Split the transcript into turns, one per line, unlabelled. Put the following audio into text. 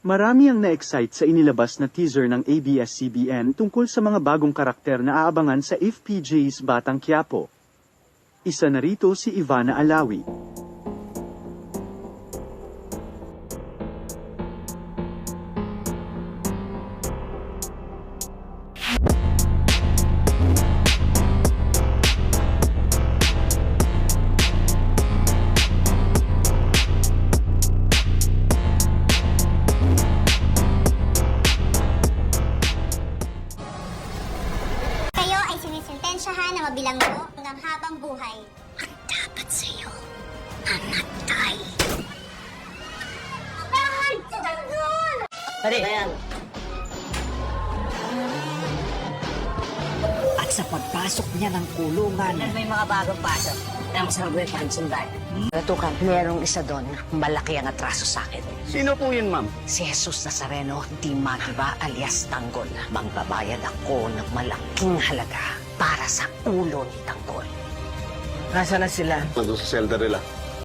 Marami ang na-excite sa inilabas na teaser ng ABS-CBN tungkol sa mga bagong karakter na aabangan sa FPJ's Batang Quiapo. Isa na rito si Ivana Alawi.
Kayo ay sinisintensyahan na mabilanggo hanggang habang buhay. Ang dapat sa'yo, namatay. Ay! Si Tanggol!
Dali. Ayan.
At sa pagpasok niya ng kulungan,
May mga bagong pasok. Kaya masarap yung pansundan.
Tukan, merong isa doon, malaki ang atraso sa akin.
Sino po yun, ma'am?
Si Jesus Nazareno, Di Magiba alias Tanggol. Mangbabayad ako ng malaking halaga para sa ulo ni Tanggol.
Nasaan na sila?
Nandun sa shelter nila.